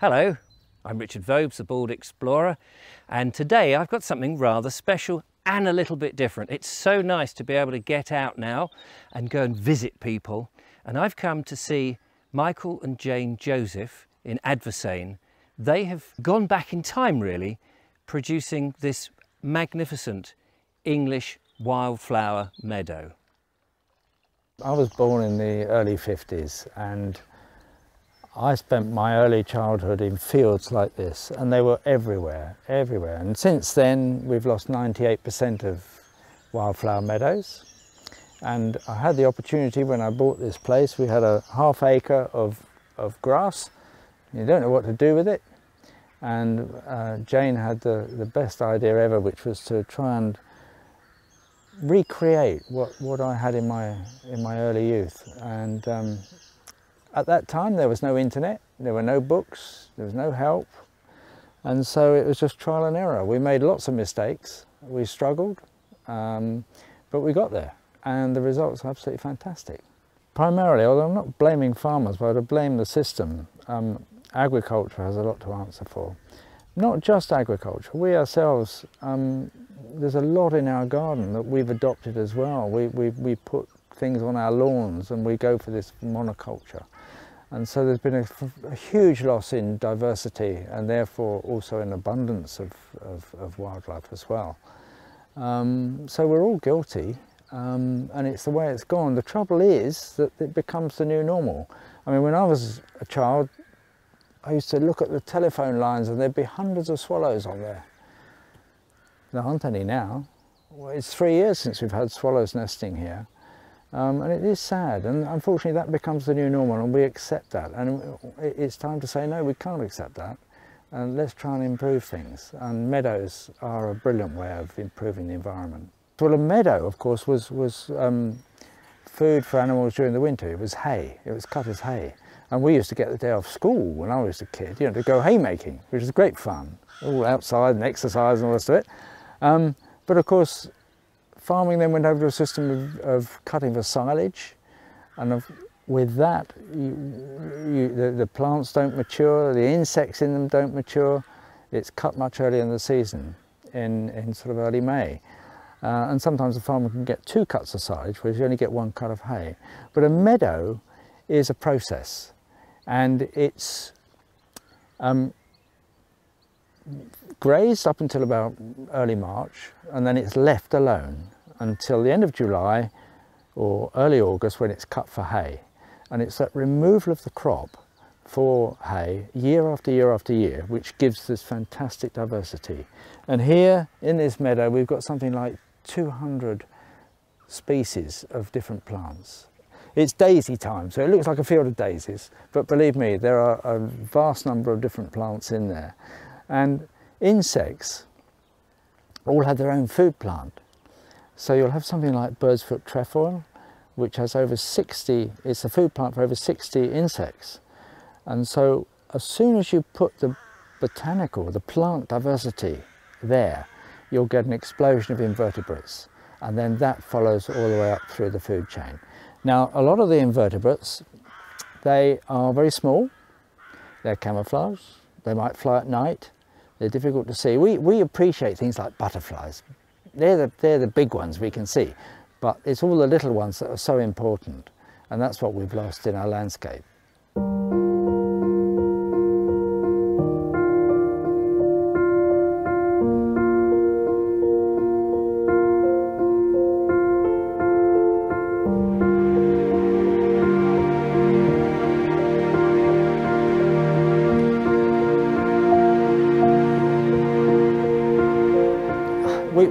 Hello, I'm Richard Vobes, the Bald Explorer, and today I've got something rather special and a little bit different. It's so nice to be able to get out now and go and visit people, and I've come to see Michael and Jane Joseph in Adversane. They have gone back in time really, producing this magnificent English wildflower meadow. I was born in the early 50s and I spent my early childhood in fields like this, and they were everywhere. And since then we've lost 98% of wildflower meadows. And I had the opportunity when I bought this place, we had a half acre of grass. You don't know what to do with it. And Jane had the best idea ever, which was to try and recreate what I had in my early youth. And at that time there was no internet, there were no books, there was no help, and so it was just trial and error. We made lots of mistakes, we struggled, but we got there, and the results are absolutely fantastic. Primarily, although I'm not blaming farmers, but I blame the system. Agriculture has a lot to answer for. Not just agriculture, we ourselves, there's a lot in our garden that we've adopted as well. We put things on our lawns and we go for this monoculture. And so there's been a huge loss in diversity and therefore also in abundance of wildlife as well. So we're all guilty, and it's the way it's gone. The trouble is that it becomes the new normal. I mean, when I was a child, I used to look at the telephone lines and there'd be hundreds of swallows on there. There aren't any now. Well, it's 3 years since we've had swallows nesting here. And it is sad, and unfortunately that becomes the new normal, and we accept that. And it's time to say, no, we can't accept that, and let's try and improve things. And meadows are a brilliant way of improving the environment. Well, a meadow, of course, was food for animals during the winter. It was hay, it was cut as hay. And we used to get the day off school when I was a kid, you know, to go haymaking, which was great fun. All outside and exercise and all the rest of it. But of course, farming then went over to a system of cutting for silage, and with that the plants don't mature, the insects in them don't mature. It's cut much earlier in the season, in sort of early May. And sometimes the farmer can get 2 cuts of silage, whereas you only get 1 cut of hay. But a meadow is a process, and it's grazed up until about early March, and then it's left alone until the end of July or early August, when it's cut for hay. And it's that removal of the crop for hay year after year after year which gives this fantastic diversity. And here in this meadow we've got something like 200 species of different plants. It's daisy time, so it looks like a field of daisies, but believe me, there are a vast number of different plants in there. And insects all have their own food plant. So you'll have something like bird's foot trefoil, which has over 60, it's a food plant for over 60 insects. And so as soon as you put the botanical, the plant diversity there, you'll get an explosion of invertebrates. And then that follows all the way up through the food chain. Now, a lot of the invertebrates, they are very small, they're camouflage, they might fly at night, they're difficult to see. We appreciate things like butterflies. They're the big ones we can see, but it's all the little ones that are so important, and that's what we've lost in our landscape.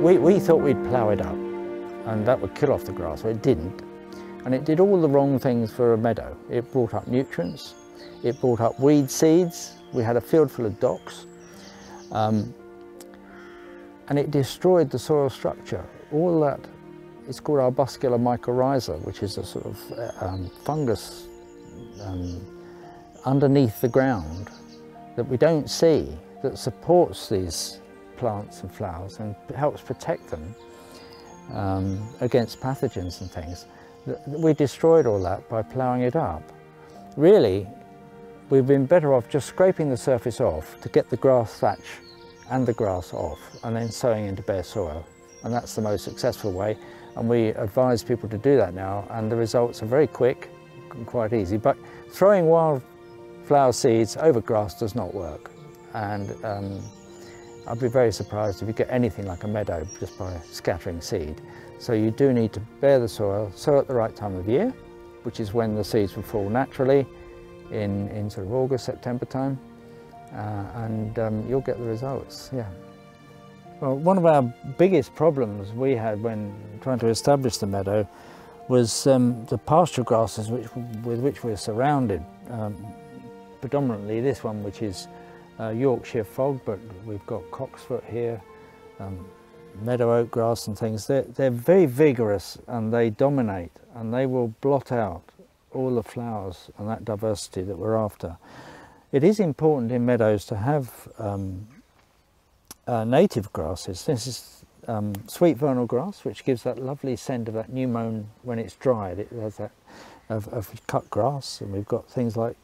We thought we'd plough it up and that would kill off the grass, but it didn't. And it did all the wrong things for a meadow. It brought up nutrients, it brought up weed seeds, we had a field full of docks, and it destroyed the soil structure. All that, it's called arbuscular mycorrhiza, which is a sort of fungus underneath the ground that we don't see, that supports these plants and flowers and helps protect them against pathogens and things. We destroyed all that by ploughing it up. Really, we've been better off just scraping the surface off to get the grass thatch and the grass off, and then sowing into bare soil. And that's the most successful way, and we advise people to do that now, and the results are very quick and quite easy. But throwing wildflower seeds over grass does not work, and I'd be very surprised if you get anything like a meadow just by scattering seed. So you do need to bare the soil, sow at the right time of year, which is when the seeds will fall naturally in sort of August, September time, and you'll get the results, yeah. Well, one of our biggest problems we had when trying to establish the meadow was the pasture grasses with which we're surrounded. Predominantly this one, which is Yorkshire fog, but we've got cocksfoot here, meadow oak grass and things. They're very vigorous and they dominate, and they will blot out all the flowers and that diversity that we're after. It is important in meadows to have native grasses. This is sweet vernal grass, which gives that lovely scent of that new mown when it's dried. It has that of cut grass, and we've got things like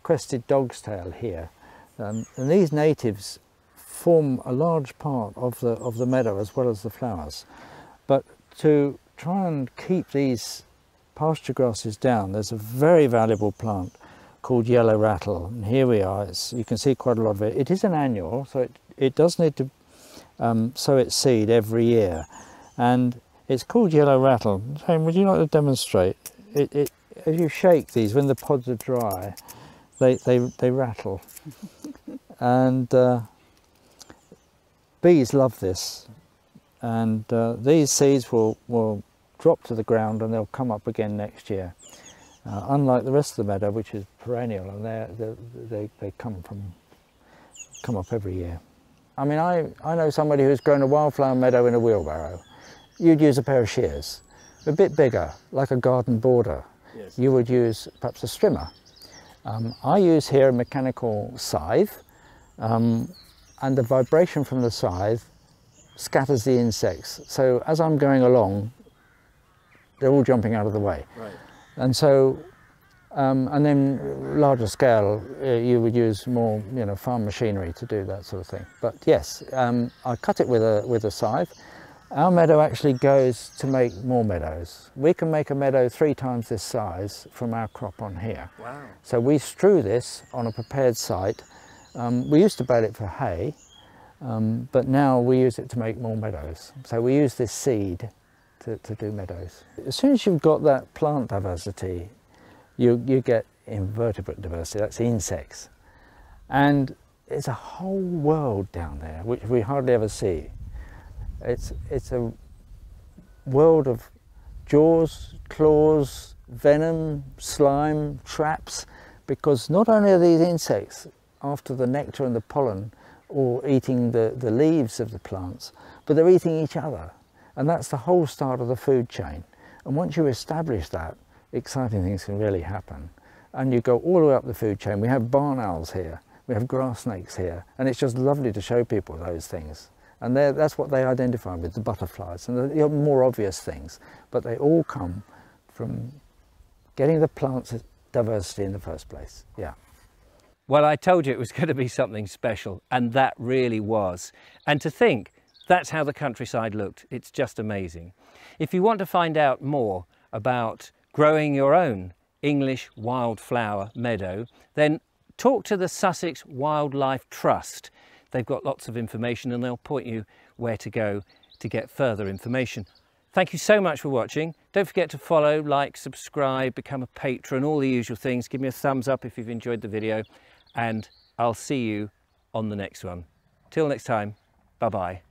crested dog's tail here. And these natives form a large part of the meadow as well as the flowers. But to try and keep these pasture grasses down, there's a very valuable plant called yellow rattle, and here we are. You can see quite a lot of it. It is an annual, so it does need to sow its seed every year, and it's called yellow rattle. Shane, would you like to demonstrate? As you shake these, when the pods are dry, they rattle, and bees love this, and these seeds will drop to the ground and they'll come up again next year. Unlike the rest of the meadow, which is perennial, and they come up every year. I mean, I know somebody who's grown a wildflower meadow in a wheelbarrow. You'd use a pair of shears, a bit bigger, like a garden border. Yes. You would use perhaps a strimmer. I use here a mechanical scythe, and the vibration from the scythe scatters the insects. So as I'm going along, they're all jumping out of the way. Right. And so, and then larger scale, you would use more, farm machinery to do that sort of thing. But yes, I cut it with a scythe. Our meadow actually goes to make more meadows. We can make a meadow 3 times this size from our crop on here. Wow. So we strew this on a prepared site. We used to bale it for hay, but now we use it to make more meadows. So we use this seed to do meadows. As soon as you've got that plant diversity, you get invertebrate diversity, that's insects. And it's a whole world down there, which we hardly ever see. It's a world of jaws, claws, venom, slime, traps, because not only are these insects after the nectar and the pollen or eating the leaves of the plants, but they're eating each other. And that's the whole start of the food chain. And once you establish that, exciting things can really happen. And you go all the way up the food chain. We have barn owls here, we have grass snakes here, and it's just lovely to show people those things. And that's what they identify with, the butterflies, and the more obvious things. But they all come from getting the plants diversity in the first place, yeah. Well, I told you it was going to be something special, and that really was. And to think, that's how the countryside looked. It's just amazing. If you want to find out more about growing your own English wildflower meadow, then talk to the Sussex Wildlife Trust. They've got lots of information and they'll point you where to go to get further information. Thank you so much for watching. Don't forget to follow, like, subscribe, become a patron, all the usual things. Give me a thumbs up if you've enjoyed the video, and I'll see you on the next one. Till next time, bye-bye.